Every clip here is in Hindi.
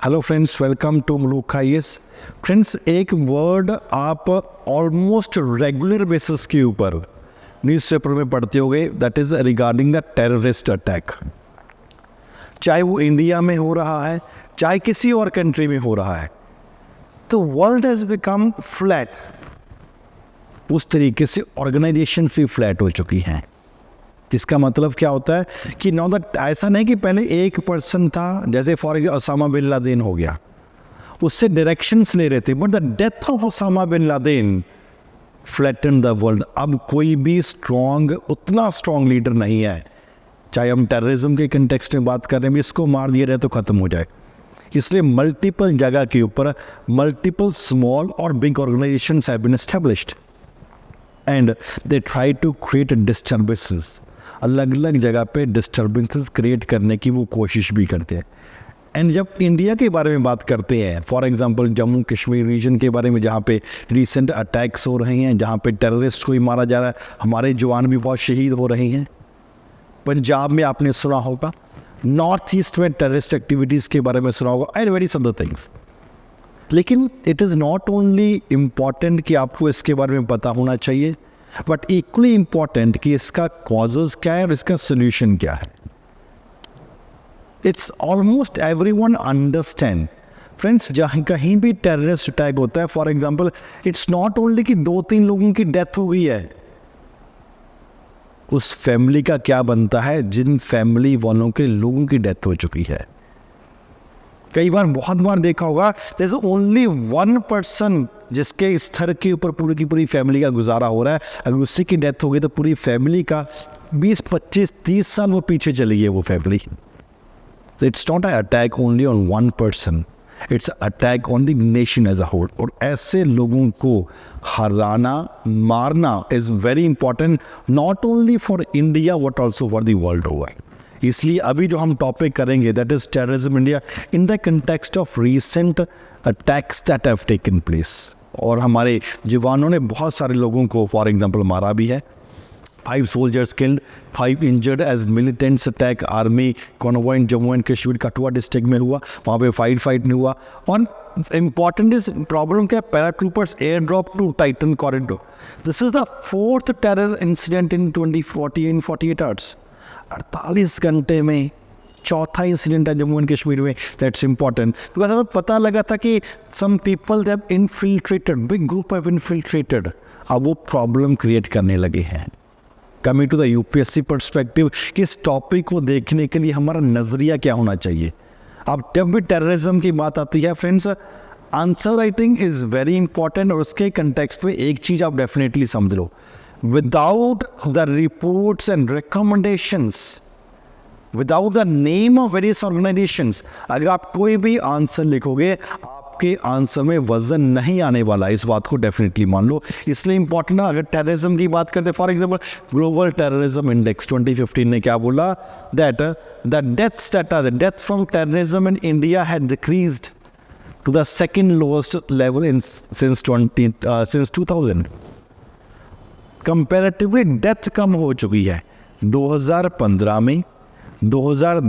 Hello friends, welcome to Malook IAS. Friends, एक वर्ड आप ऑलमोस्ट रेगुलर बेसिस के ऊपर न्यूज़पेपर में पढ़ते होगे, that is regarding the terrorist attack. चाहे वो इंडिया में हो रहा है, चाहे किसी और कंट्री में हो रहा है, तो वर्ल्ड हैज़ बिकम फ्लैट। उस तरीके से ऑर्गेनाइजेशन भी फ्लैट हो चुकी हैं। इसका मतलब क्या होता है कि नो दैट ऐसा नहीं कि पहले एक पर्सन था, जैसे for example Osama bin Laden हो गया, उससे डायरेक्शंस ले रहे थे, but the death of Osama bin Laden flatten the world. अब कोई भी उतना स्ट्रॉन्ग लीडर नहीं है, चाहे हम टेररिज्म के कंटेक्स्ट में बात कर रहे हैं, इसको मार दिया जाए तो ख़त्म हो जाए। इसलिए मल्टीपल जगह के ऊपर मल्टीपल स्मॉल और big organisations have been established and they try to create disturbances. अलग अलग जगह पे डिस्टर्बेंसेस क्रिएट करने की वो कोशिश भी करते हैं। एंड जब इंडिया के बारे में बात करते हैं, for example Jammu Kashmir region के बारे में, जहाँ पे रिसेंट अटैक्स हो रहे हैं, जहाँ पे टेररिस्ट को ही मारा जा रहा है, हमारे जवान भी बहुत शहीद हो रहे हैं। पंजाब में आपने सुना होगा, नॉर्थ ईस्ट में टेररिस्ट एक्टिविटीज़ के बारे में सुना होगा, एंड वेरी अदर थिंग्स। लेकिन it is not only important कि आपको इसके बारे में पता होना चाहिए, बट इक्वली इम्पॉर्टेंट कि इसका कॉजेज़ क्या है और इसका सोल्यूशन क्या है। It's almost everyone understand. Friends, जहाँ कहीं भी टेररिस्ट अटैक होता है, for example it's not only कि 2-3 लोगों की डेथ हो गई है, उस फैमिली का क्या बनता है जिन फैमिली वालों के लोगों की डेथ हो चुकी है। कई बार, बहुत बार देखा होगा, there is only one person जिसके स्तर के ऊपर पूरी की पूरी फैमिली का गुजारा हो रहा है। अगर उसी की डेथ हो गई तो पूरी फैमिली का 20-25-30 साल वो पीछे चली गई वो फैमिली। तो it's not a attack only on one person, it's attack on the nation as a whole. और ऐसे लोगों को हराना, मारना is very important, not only for India but also for the world over. इसलिए अभी जो हम टॉपिक करेंगे, that is terrorism India in the context of recent attacks that have taken place. और हमारे जवानों ने बहुत सारे लोगों को फॉर एग्जांपल मारा भी है। 5 soldiers killed, 5 injured as militants attack army convoy in Jammu and Kashmir Kathua district में हुआ। वहाँ पे फाइट नहीं हुआ। और इम्पॉर्टेंट इज प्रॉब्लम क्या है, paratroopers air drop to Titan corridor. This is the 4th terror incident in 48 hours. 48 घंटे में 4था इंसिडेंट है जम्मू एंड कश्मीर में। दैट्स इंपॉर्टेंट बिकॉज हमें पता लगा था कि some people have infiltrated, big group have infiltrated. अब वो प्रॉब्लम क्रिएट करने लगे हैं। Coming to the UPSC perspective, कि इस टॉपिक को देखने के लिए हमारा नज़रिया क्या होना चाहिए। अब जब भी टेररिज्म की बात आती है friends, answer writing is very important. और उसके कंटेक्स्ट में एक चीज़ आप डेफिनेटली समझ लो, without the reports and recommendations, without the name of various organisations, अगर आप कोई भी आंसर लिखोगे, आपके आंसर में वजन नहीं आने वाला। इस बात को डेफिनेटली मान लो। इसलिए इंपॉर्टेंट है, अगर टेररिज्म की बात करते, for example global terrorism index 2015 ने क्या बोला, that the deaths from terrorism in India had decreased to the second lowest level in since 2000। Comparatively death कम हो चुकी है 2015 में। 2000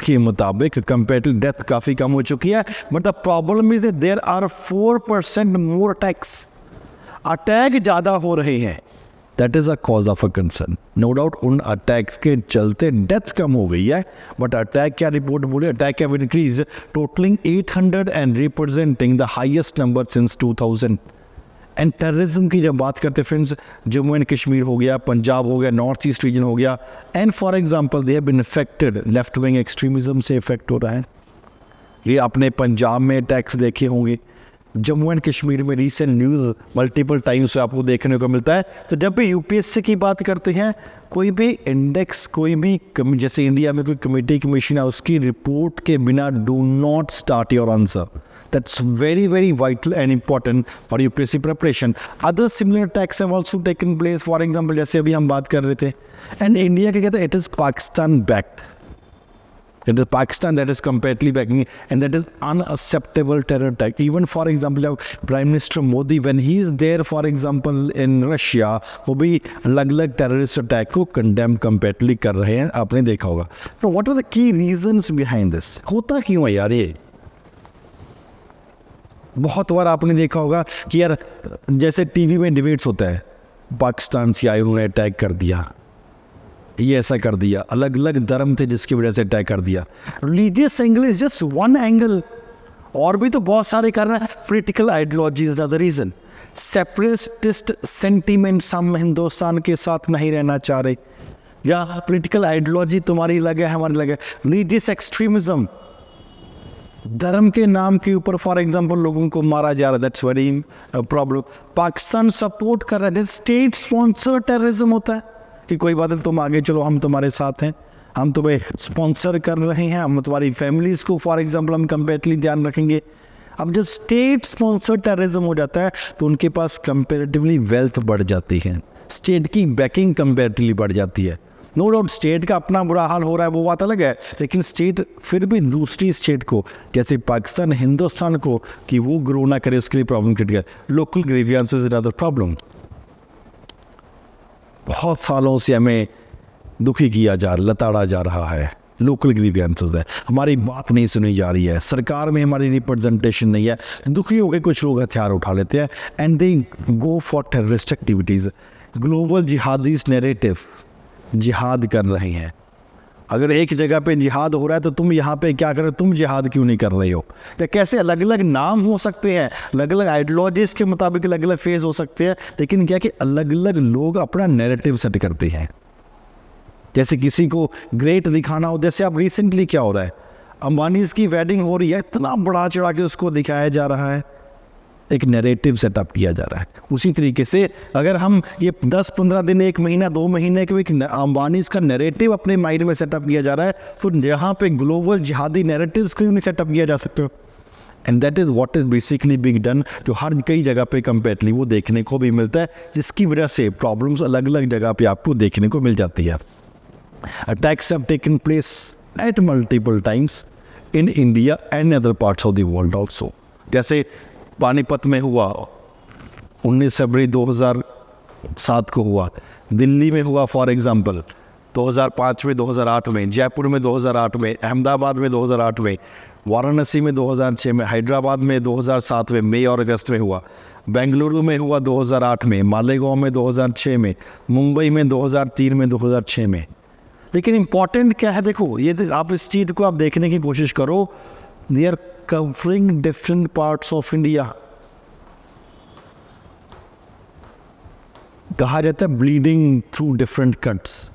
के मुताबिक कंपेरेटिव डेथ काफ़ी कम हो चुकी है। But the problem is there are 4% more attacks. Attack ज़्यादा हो रहे हैं, that is a cause of a concern. No doubt उन अटैक्स के चलते डेथ कम हो गई है, बट अटैक क्या रिपोर्ट बोले, attack have increase totalling 800 and representing the highest number since 2000। And terrorism की जब बात करते हैं फ्रेंड्स, जम्मू एंड कश्मीर हो गया, पंजाब हो गया, नॉर्थ ईस्ट रीजन हो गया, and for example they have been affected, left wing extremism से इफेक्ट हो रहा है। ये अपने पंजाब में अटैक्स देखे होंगे, जम्मू एंड कश्मीर में रिसेंट न्यूज़ मल्टीपल टाइम्स आपको देखने को मिलता है। तो जब भी यूपीएससी की बात करते हैं, कोई भी इंडेक्स, कोई भी जैसे इंडिया में कोई कमेटी कमीशन है, उसकी रिपोर्ट के बिना do not start your answer. That's very very vital and important for UPSC preparation. Other similar attacks have also taken place, for example जैसे अभी हम बात कर रहे थे। एंड इंडिया के कहते हैं it is Pakistan backed, it is Pakistan that is completely backing, and that is unacceptable terror attack. Even for example, Prime Minister Modi, when he is there, for example in Russia, वो भी अलग अलग terrorist attack को condemn completely कर रहे हैं, आपने देखा होगा। So what are the key reasons behind this? होता क्यों है यार ये? बहुत बार आपने देखा होगा कि यार जैसे टीवी में डिबेट्स होता है, पाकिस्तान से आए उन्होंने अटैक कर दिया, ये ऐसा कर दिया, अलग अलग धर्म थे जिसकी वजह से अटैक कर दिया। Religious angle is just one angle, और भी तो बहुत सारे कर रहे हैं। Political ideology is another reason, separatist sentiments, हम हिंदुस्तान के साथ नहीं रहना चाह रहे, या पॉलिटिकल आइडियोलॉजी तुम्हारी अलग है हमारी अलग है। रिलीजियस एक्सट्रीमिज्म, धर्म के नाम के ऊपर फॉर एग्जांपल लोगों को मारा जा रहा है, that's very problem. Pakistan support कर रहा है, स्टेट स्पॉन्सर टेररिज्म होता है कि कोई बात नहीं तुम आगे चलो, हम तुम्हारे साथ हैं, हम तुम्हें स्पॉन्सर कर रहे हैं, हम तुम्हारी फैमिलीज को फॉर एग्जांपल हम कंपेरेटिवली ध्यान रखेंगे। अब जब स्टेट स्पॉन्सर टेररिज्म हो जाता है तो उनके पास कंपेरेटिवली वेल्थ बढ़ जाती है, स्टेट की बैकिंग कंपेरेटिवली बढ़ जाती है। नो डाउट स्टेट का अपना बुरा हाल हो रहा है, वो बात अलग है, लेकिन स्टेट फिर भी दूसरी स्टेट को, जैसे पाकिस्तान हिंदुस्तान को, कि वो ग्रो ना करे उसके लिए प्रॉब्लम क्रिएट करे। Local grievances is another problem. बहुत सालों से हमें दुखी किया लताड़ा जा रहा है, लोकल ग्रीवियंसेस है, हमारी बात नहीं सुनी जा रही है, सरकार में हमारी रिप्रेजेंटेशन नहीं है। दुखी होकर कुछ लोग हथियार उठा लेते हैं and they go for terrorist activities. Global jihadis narrative जिहाद कर रहे हैं। अगर एक जगह पे जिहाद हो रहा है तो तुम यहाँ पे क्या कर रहे हो, तुम जिहाद क्यों नहीं कर रहे हो? तो कैसे अलग अलग नाम हो सकते हैं, अलग अलग आइडियोलॉजीज के मुताबिक अलग अलग फेज हो सकते हैं, लेकिन क्या कि अलग अलग लोग अपना नैरेटिव सेट करते हैं। जैसे किसी को ग्रेट दिखाना हो, जैसे अब रिसेंटली क्या हो रहा है, अंबानीज की वेडिंग हो रही है, इतना बढ़ा चढ़ा के उसको दिखाया जा रहा है, एक नैरेटिव सेटअप किया जा रहा है। उसी तरीके से अगर हम ये 10-15 दिन, 1 महीना, 2 महीने के एक अंबानीज का नैरेटिव अपने माइंड में सेटअप किया जा रहा है, तो यहाँ पे ग्लोबल जिहादी नैरेटिव्स क्यों नहीं सेटअप किया जा सकते? And that is what is basically big done, जो हर कई जगह पे कंपेरेटिवली वो देखने को भी मिलता है, जिसकी वजह से प्रॉब्लम्स अलग अलग जगह पे आपको देखने को मिल जाती है। Attacks have taken place at multiple times in India and other parts of the world also. जैसे पानीपत में हुआ, 19 फरवरी 2007 को हुआ, दिल्ली में हुआ फॉर एग्जांपल 2005 में, 2008 में, जयपुर में 2008 में, अहमदाबाद में 2008 में, वाराणसी में 2006 में, हैदराबाद में 2007 में मई और अगस्त में हुआ, बेंगलुरु में हुआ 2008 में, मालेगांव में 2006 में, मुंबई में 2003 में, 2006 में। लेकिन इम्पॉर्टेंट क्या है, देखो ये आप इस चीज़ को आप देखने की कोशिश करो, they are covering different parts of India. कहा जाता है ब्लीडिंग थ्रू डिफरेंट कट्स,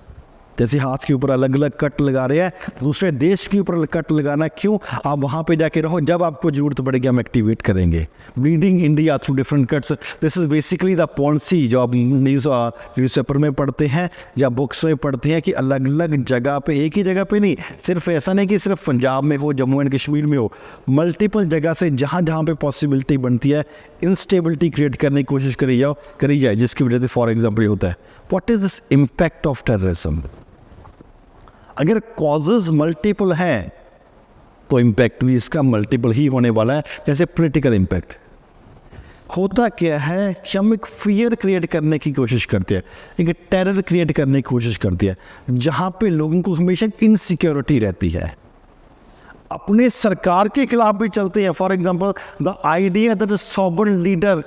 जैसे हाथ के ऊपर अलग अलग कट लगा रहे हैं, दूसरे देश के ऊपर कट लगाना क्यों? आप वहाँ पे जाके रहो, जब आपको ज़रूरत पड़ेगी हम एक्टिवेट करेंगे। Bleeding India through different cuts, this is basically the policy जो आप न्यूज़पेपर में पढ़ते हैं या बुक्स में पढ़ते हैं कि अलग अलग जगह पे, एक ही जगह पे नहीं, सिर्फ ऐसा नहीं कि सिर्फ पंजाब में हो, जम्मू एंड कश्मीर में हो, मल्टीपल जगह से जहाँ जहाँ पे पॉसिबिलिटी बनती है इंस्टेबिलिटी क्रिएट करने की कोशिश करी जाए, जिसकी वजह से फॉर एग्जाम्पल ये होता है। What is this impact of terrorism? अगर कॉजेज मल्टीपल हैं तो इम्पैक्ट भी इसका मल्टीपल ही होने वाला है। जैसे पॉलिटिकल इम्पैक्ट होता क्या है कि हम एक फियर क्रिएट करने की कोशिश करते हैं, एक टेरर क्रिएट करने की कोशिश करते हैं, जहाँ पे लोगों को हमेशा इनसिक्योरिटी रहती है, अपने सरकार के खिलाफ भी चलते हैं। For example the idea that the sovereign leader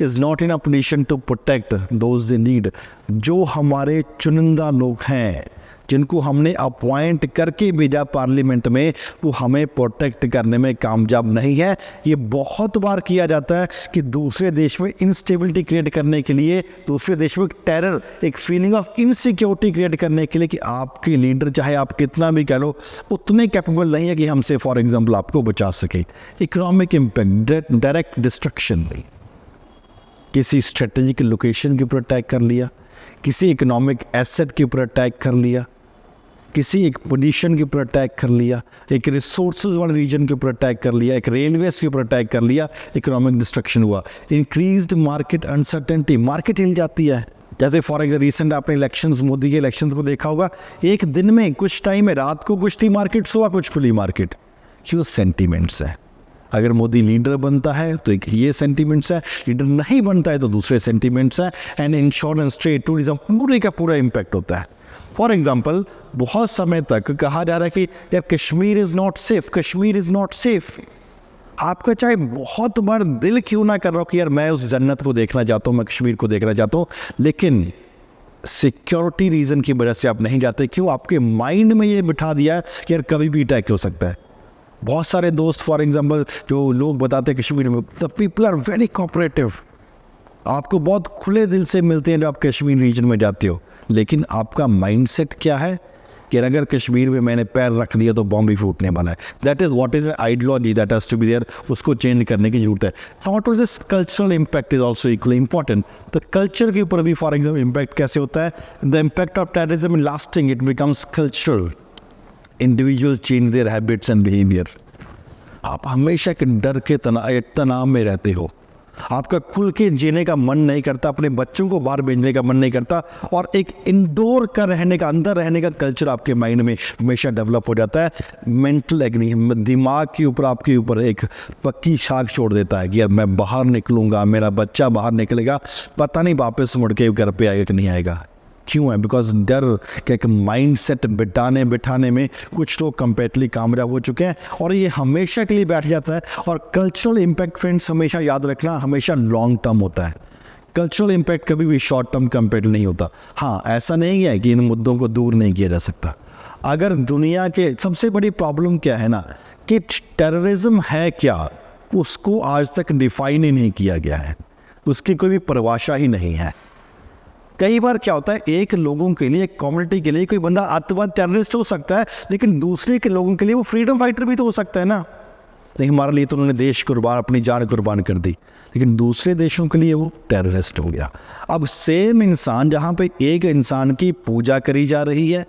is not in a position to protect those they need. जो हमारे चुनिंदा लोग हैं, जिनको हमने अपॉइंट करके भेजा पार्लियामेंट में, वो हमें प्रोटेक्ट करने में कामयाब नहीं है। ये बहुत बार किया जाता है कि दूसरे देश में इंस्टेबिलिटी क्रिएट करने के लिए, दूसरे देश में टेरर, एक फीलिंग ऑफ इनसिक्योरिटी क्रिएट करने के लिए कि आपके लीडर चाहे आप कितना भी कह लो उतने कैपेबल नहीं है कि हमसे फॉर एग्जाम्पल आपको बचा सके। इकोनॉमिक इम्पैक्ट, डायरेक्ट डिस्ट्रक्शन, किसी स्ट्रेटेजिक लोकेशन के ऊपर अटैक कर लिया, किसी इकोनॉमिक एसेट के ऊपर अटैक कर लिया, किसी एक पोजीशन के ऊपर अटैक कर लिया, एक रिसोर्सेज वाले रीजन के ऊपर अटैक कर लिया, एक रेलवेज के ऊपर अटैक कर लिया, इकोनॉमिक डिस्ट्रक्शन हुआ। इंक्रीज्ड मार्केट अनसर्टेनिटी, मार्केट हिल जाती है। जैसे फॉर एग्जाम्पल रिसेंट आपने इलेक्शंस, मोदी के इलेक्शंस को देखा होगा, एक दिन में कुछ टाइम में रात को कुछ थी मार्केट, सुबह कुछ खुली मार्केट। क्यों? सेंटीमेंट्स है। अगर मोदी लीडर बनता है तो एक ये सेंटीमेंट्स है, लीडर नहीं बनता है तो दूसरे सेंटीमेंट्स है। एंड इंश्योरेंस, ट्रेड, टूरिज्म, पूरे का पूरा इम्पैक्ट होता है। फॉर एग्जाम्पल बहुत समय तक कहा जा रहा है कि यार Kashmir is not safe, Kashmir is not safe. आपका चाहे बहुत बार दिल क्यों ना कर रहा हो कि यार मैं उस जन्नत को देखना चाहता हूँ, मैं कश्मीर को देखना चाहता हूँ, लेकिन सिक्योरिटी रीज़न की वजह से आप नहीं जाते। क्यों? आपके माइंड में ये बिठा दिया है कि यार कभी भी अटैक हो सकता है। बहुत सारे दोस्त फॉर एग्जांपल जो लोग बताते हैं कश्मीर में, the people are very cooperative, आपको बहुत खुले दिल से मिलते हैं जब आप कश्मीर रीजन में जाते हो, लेकिन आपका माइंडसेट क्या है कि अगर कश्मीर में मैंने पैर रख दिया तो बॉम्ब भी फूटने वाला है। That is what is an ideology that has to be there, उसको चेंज करने की जरूरत है। Not only this, cultural impact is also equally important. तो कल्चर के ऊपर भी फॉर एग्जाम्पल इम्पैक्ट कैसे होता है? The impact of terrorism in lasting, it becomes cultural, individual change their habits and behaviour. आप हमेशा के डर के तनाव में रहते हो, आपका खुल के जीने का मन नहीं करता, अपने बच्चों को बाहर भेजने का मन नहीं करता, और एक इंडोर का रहने का, अंदर रहने का कल्चर आपके माइंड में हमेशा डेवलप हो जाता है। मेंटल एग्नी, दिमाग के ऊपर आपके ऊपर एक पक्की शाख छोड़ देता है कि यार मैं बाहर निकलूँगा, मेरा बच्चा बाहर निकलेगा, पता नहीं वापस मुड़ के घर पे आएगा कि नहीं आएगा। क्यों है? बिकॉज डर के एक माइंड सेट बिठाने में कुछ लोग कंप्लीटली कामयाब हो चुके हैं, और ये हमेशा के लिए बैठ जाता है। और कल्चरल इम्पैक्ट फ्रेंड्स हमेशा याद रखना, हमेशा लॉन्ग टर्म होता है। कल्चरल इम्पैक्ट कभी भी शॉर्ट टर्म कंपेयर नहीं होता। हाँ, ऐसा नहीं है कि इन मुद्दों को दूर नहीं किया जा सकता। अगर दुनिया के सबसे बड़ी प्रॉब्लम क्या है ना, कि टेररिज्म है क्या, उसको आज तक डिफाइन ही नहीं किया गया है, उसकी कोई भी परिभाषा ही नहीं है। कई बार क्या होता है, एक लोगों के लिए, एक कम्युनिटी के लिए कोई बंदा आतंकवादी टेररिस्ट हो सकता है, लेकिन दूसरे के लोगों के लिए वो फ्रीडम फाइटर भी तो हो सकता है ना। नहीं, हमारे लिए तो उन्होंने देश कुर्बान, अपनी जान कुर्बान कर दी, लेकिन दूसरे देशों के लिए वो टेररिस्ट हो गया। अब सेम इंसान, जहाँ पे एक इंसान की पूजा करी जा रही है,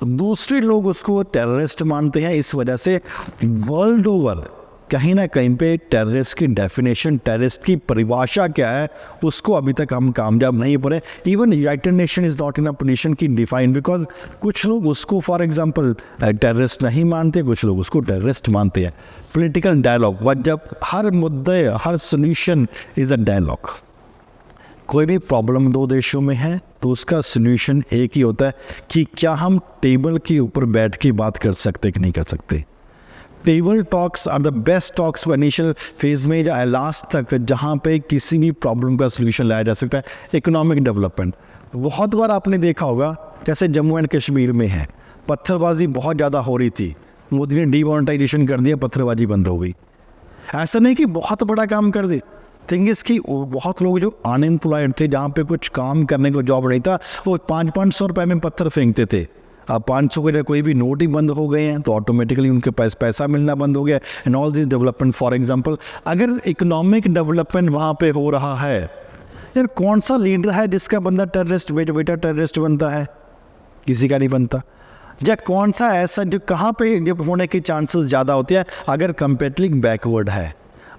दूसरे लोग उसको टेररिस्ट मानते हैं। इस वजह से वर्ल्ड ओवर कहीं ना कहीं पे टेररिस्ट की डेफिनेशन, टेररिस्ट की परिभाषा क्या है, उसको अभी तक हम कामयाब नहीं पड़े। Even United nation is not in a position की डिफाइन, बिकॉज कुछ लोग उसको फॉर एग्जांपल टेररिस्ट नहीं मानते, कुछ लोग उसको टेररिस्ट मानते हैं। पॉलिटिकल डायलॉग, बट जब हर मुद्दे, हर सोल्यूशन इज़ अ डायलॉग। कोई भी प्रॉब्लम दो देशों में है तो उसका सोल्यूशन एक ही होता है कि क्या हम टेबल के ऊपर बैठ के बात कर सकते कि नहीं कर सकते। Table talks are the best talks initial phase में या लास्ट तक, जहाँ पे किसी भी प्रॉब्लम का सोल्यूशन लाया जा सकता है। इकोनॉमिक डेवलपमेंट, बहुत बार आपने देखा होगा, जैसे जम्मू एंड कश्मीर में है, पत्थरबाजी बहुत ज़्यादा हो रही थी, मोदी ने डीमोनेटाइजेशन कर दिया, पत्थरबाजी बंद हो गई। ऐसा नहीं कि बहुत बड़ा काम कर दे, थिंग इज़ कि बहुत लोग जो अनएम्प्लॉयड थे, जहाँ पे कुछ काम करने को जॉब नहीं था, वो 500-500 रुपये में पत्थर फेंकते थे। अब 500 के कोई भी नोट ही बंद हो गए हैं, तो ऑटोमेटिकली उनके पास पैसा मिलना बंद हो गया। And all this development, for example, अगर इकोनॉमिक डेवलपमेंट वहाँ पे हो रहा है, यार कौन सा लीडर है जिसका बंदा टेररिस्ट, बेटा टेररिस्ट बनता है? किसी का नहीं बनता। या कौन सा ऐसा जो कहाँ पे जब होने के चांसेस ज़्यादा होते हैं? अगर कंपेरेटिवली बैकवर्ड है।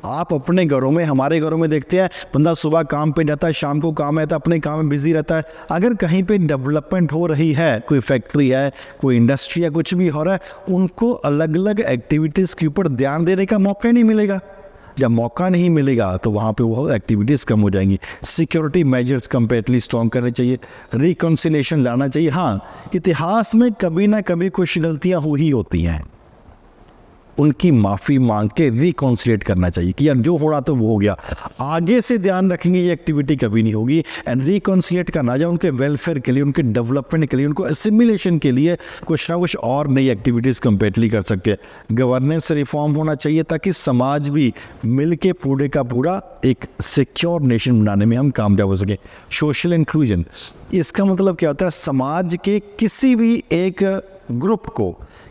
आप अपने घरों में, हमारे घरों में देखते हैं, बंदा सुबह काम पे जाता है, शाम को काम आता है, अपने काम में बिजी रहता है। अगर कहीं पे डेवलपमेंट हो रही है, कोई फैक्ट्री है, कोई इंडस्ट्री है, कुछ भी हो रहा है, उनको अलग अलग एक्टिविटीज़ के ऊपर ध्यान देने का मौका ही नहीं मिलेगा। जब मौका नहीं मिलेगा तो वहाँ पे वो एक्टिविटीज़ कम हो जाएंगी। सिक्योरिटी मेजर्स कंपेरेटिवली स्ट्रॉन्ग करने चाहिए, रिकॉन्सिलेशन लाना चाहिए। हाँ, इतिहास में कभी ना कभी कुछ गलतियाँ हो ही होती हैं, उनकी माफ़ी मांग के रिकॉन्सिलेट करना चाहिए कि यार जो हो रहा तो वो हो गया, आगे से ध्यान रखेंगे, ये एक्टिविटी कभी नहीं होगी। एंड रिकॉन्सिलेट करना चाहिए उनके वेलफेयर के लिए, उनके डेवलपमेंट के लिए, उनको एसिमिलेशन के लिए कुछ ना कुछ और नई एक्टिविटीज़ कंपेरेटली कर सकते हैं। गवर्नेंस रिफॉर्म होना चाहिए ताकि समाज भी मिल के पूरे का पूरा एक सिक्योर नेशन बनाने में हम कामयाब हो सकें। सोशल इंक्लूजन, इसका मतलब क्या होता है? समाज के किसी भी एक ग्रुप को,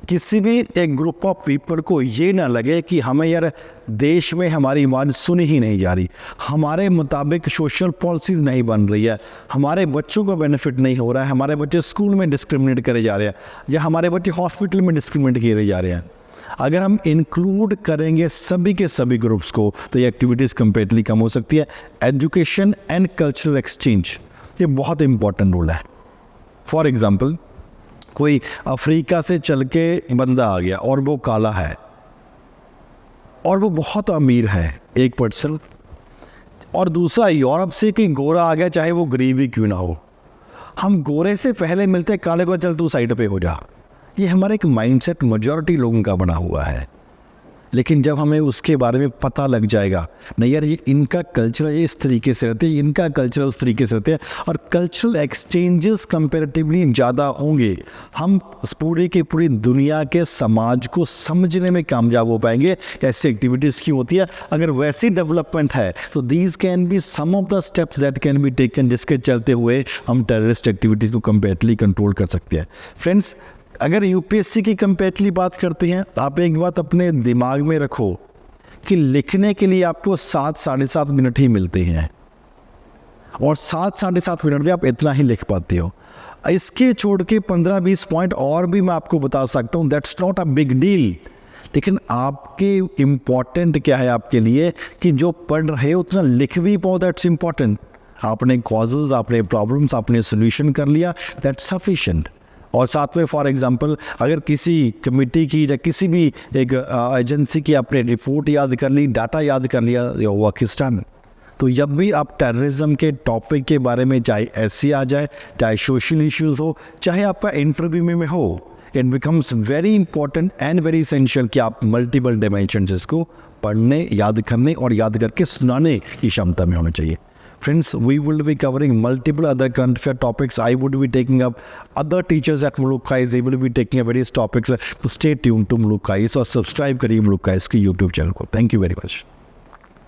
किसी भी एक ग्रुप ऑफ पीपल को ये ना लगे कि हमें यार देश में हमारी आवाज़ सुनी ही नहीं जा रही, हमारे मुताबिक सोशल पॉलिसीज़ नहीं बन रही है, हमारे बच्चों को बेनिफिट नहीं हो रहा है, हमारे बच्चे स्कूल में डिस्क्रिमिनेट करे जा रहे हैं, या हमारे बच्चे हॉस्पिटल में डिस्क्रिमिनेट किए जा रहे हैं। अगर हम इंक्लूड करेंगे सभी के सभी ग्रुप्स को तो ये एक्टिविटीज़ कंपेरेटली कम हो सकती है। एजुकेशन एंड कल्चरल एक्सचेंज, ये बहुत इंपॉर्टेंट रोल है। फॉर एग्जाम्पल, कोई अफ्रीका से चल के बंदा आ गया और वो काला है और वो बहुत अमीर है, एक पर्सन, और दूसरा यूरोप से कोई गोरा आ गया, चाहे वो गरीब ही क्यों ना हो, हम गोरे से पहले मिलते काले को, चल तू साइड पे हो जा। ये हमारा एक माइंडसेट मेजॉरिटी लोगों का बना हुआ है। लेकिन जब हमें उसके बारे में पता लग जाएगा, नहीं यार ये इनका कल्चर है, इस तरीके से रहते हैं, इनका कल्चर उस तरीके से रहते हैं, और कल्चरल एक्सचेंजेस कंपैरेटिवली ज़्यादा होंगे, हम पूरी की पूरी दुनिया के समाज को समझने में कामयाब हो पाएंगे कैसी एक्टिविटीज़ की होती है। अगर वैसी डेवलपमेंट है तो these can be some of the steps that can be taken, जिसके चलते हुए हम टेररिस्ट एक्टिविटीज़ को कंपैरेटिवली कंट्रोल कर सकते हैं। फ्रेंड्स, अगर यूपीएससी की कंपैरेटिवली बात करते हैं तो आप एक बात अपने दिमाग में रखो कि लिखने के लिए आपको 7 साढ़े 7 मिनट ही मिलते हैं, और 7 साढ़े 7 मिनट में आप इतना ही लिख पाते हो। इसके छोड़ के 15-20 पॉइंट और भी मैं आपको बता सकता हूँ, that's not a big deal. लेकिन आपके इम्पॉर्टेंट क्या है आपके लिए कि जो पढ़ रहे हो उतना लिख भी पाओ, दैट्स इम्पॉर्टेंट। आपने कॉजेज, आपने प्रॉब्लम्स, आपने सोल्यूशन कर लिया, दैट्स सफिशिएंट। और साथ में फॉर एग्जांपल अगर किसी कमेटी की या किसी भी एक एजेंसी की आपने रिपोर्ट याद कर ली, डाटा याद कर लिया, योर वर्क इज डन। तो जब भी आप टेररिज्म के टॉपिक के बारे में, चाहे ऐसी आ जाए, चाहे सोशल इश्यूज़ हो, चाहे आपका इंटरव्यू में हो, it becomes very important and very essential कि आप मल्टीपल डायमेंशंस इसको पढ़ने, याद करने और याद करके सुनाने की क्षमता में होना चाहिए। Friends, we will be covering multiple other current affair topics. I would be taking up other teachers at Mulukais. They will be taking up various topics. So stay tuned to Mulukais और सब्सक्राइब करिए Mulukais की YouTube चैनल को। Thank you very much.